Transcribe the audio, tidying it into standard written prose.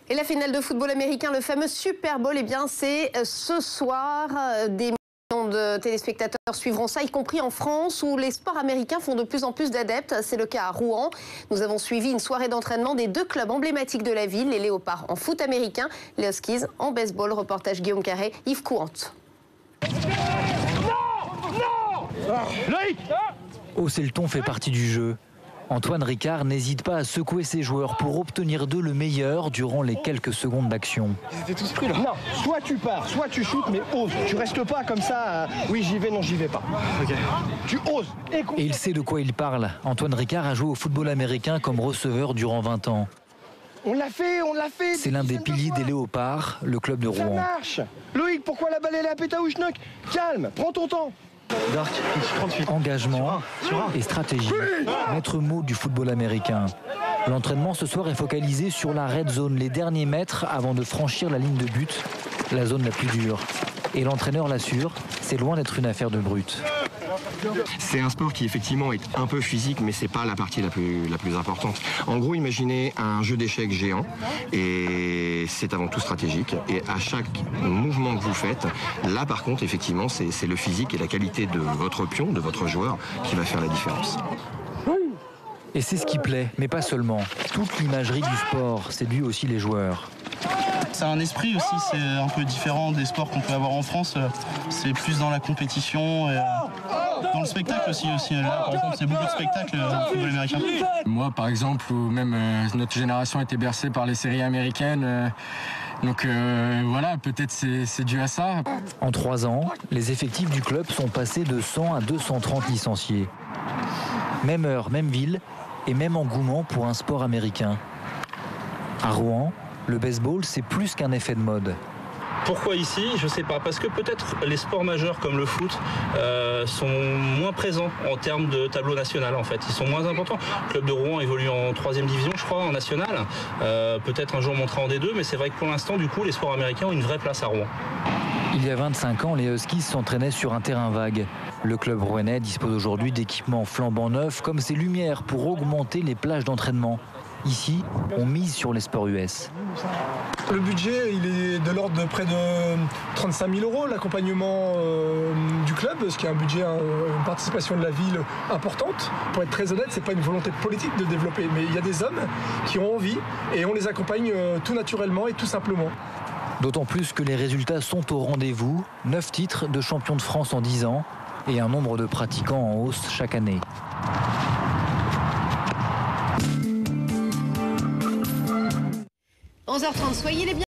Et la finale de football américain, le fameux Super Bowl, eh bien c'est ce soir. Des millions de téléspectateurs suivront ça, y compris en France, où les sports américains font de plus en plus d'adeptes. C'est le cas à Rouen. Nous avons suivi une soirée d'entraînement des deux clubs emblématiques de la ville, les Léopards en foot américain, les Huskies en baseball. Reportage Guillaume Carré, Yves Courante. Hausser le ton fait partie du jeu. Antoine Ricard n'hésite pas à secouer ses joueurs pour obtenir d'eux le meilleur durant les quelques secondes d'action. Ils étaient tous pris là. Non, soit tu pars, soit tu shootes, mais ose. Tu restes pas comme ça, oui j'y vais, non j'y vais pas. Ok. Tu oses. Et il sait de quoi il parle. Antoine Ricard a joué au football américain comme receveur durant 20 ans. On l'a fait, on l'a fait. C'est l'un des piliers des Léopards, le club de Rouen. Ça marche. Loïc, pourquoi la balle elle est à péta ou schnock? Calme, prends ton temps. Dark, 38. Engagement et stratégie, maître mot du football américain. L'entraînement ce soir est focalisé sur la red zone, les derniers mètres avant de franchir la ligne de but, la zone la plus dure. Et l'entraîneur l'assure, c'est loin d'être une affaire de brut. C'est un sport qui effectivement est un peu physique, mais c'est pas la partie la plus importante. En gros, imaginez un jeu d'échecs géant, et c'est avant tout stratégique. Et à chaque mouvement que vous faites, là par contre, effectivement, c'est le physique et la qualité de votre pion, de votre joueur, qui va faire la différence. Et c'est ce qui plaît, mais pas seulement. Toute l'imagerie du sport séduit aussi les joueurs. C'est un esprit aussi, c'est un peu différent des sports qu'on peut avoir en France. C'est plus dans la compétition et dans le spectacle aussi. Là, par exemple, c'est beaucoup de spectacles au football américain. Moi, par exemple, ou même notre génération a été bercée par les séries américaines. Donc voilà, peut-être c'est dû à ça. En 3 ans, les effectifs du club sont passés de 100 à 230 licenciés. Même heure, même ville et même engouement pour un sport américain. À Rouen, le baseball, c'est plus qu'un effet de mode. Pourquoi ici? Je sais pas. Parce que peut-être les sports majeurs comme le foot sont moins présents en termes de tableau national en fait. Ils sont moins importants. Le club de Rouen évolue en 3e division, je crois, en national. Peut-être un jour montrer en D2, mais c'est vrai que pour l'instant, du coup, les sports américains ont une vraie place à Rouen. Il y a 25 ans, les Huskies s'entraînaient sur un terrain vague. Le club rouennais dispose aujourd'hui d'équipements flambant neufs comme ses lumières pour augmenter les plages d'entraînement. Ici, on mise sur les sports US. Le budget, il est de l'ordre de près de 35 000 €, l'accompagnement du club, ce qui est un budget, une participation de la ville importante. Pour être très honnête, c'est pas une volonté politique de développer, mais il y a des hommes qui ont envie et on les accompagne tout naturellement et tout simplement. D'autant plus que les résultats sont au rendez-vous. 9 titres de champion de France en 10 ans et un nombre de pratiquants en hausse chaque année. 11h30, soyez les bienvenus.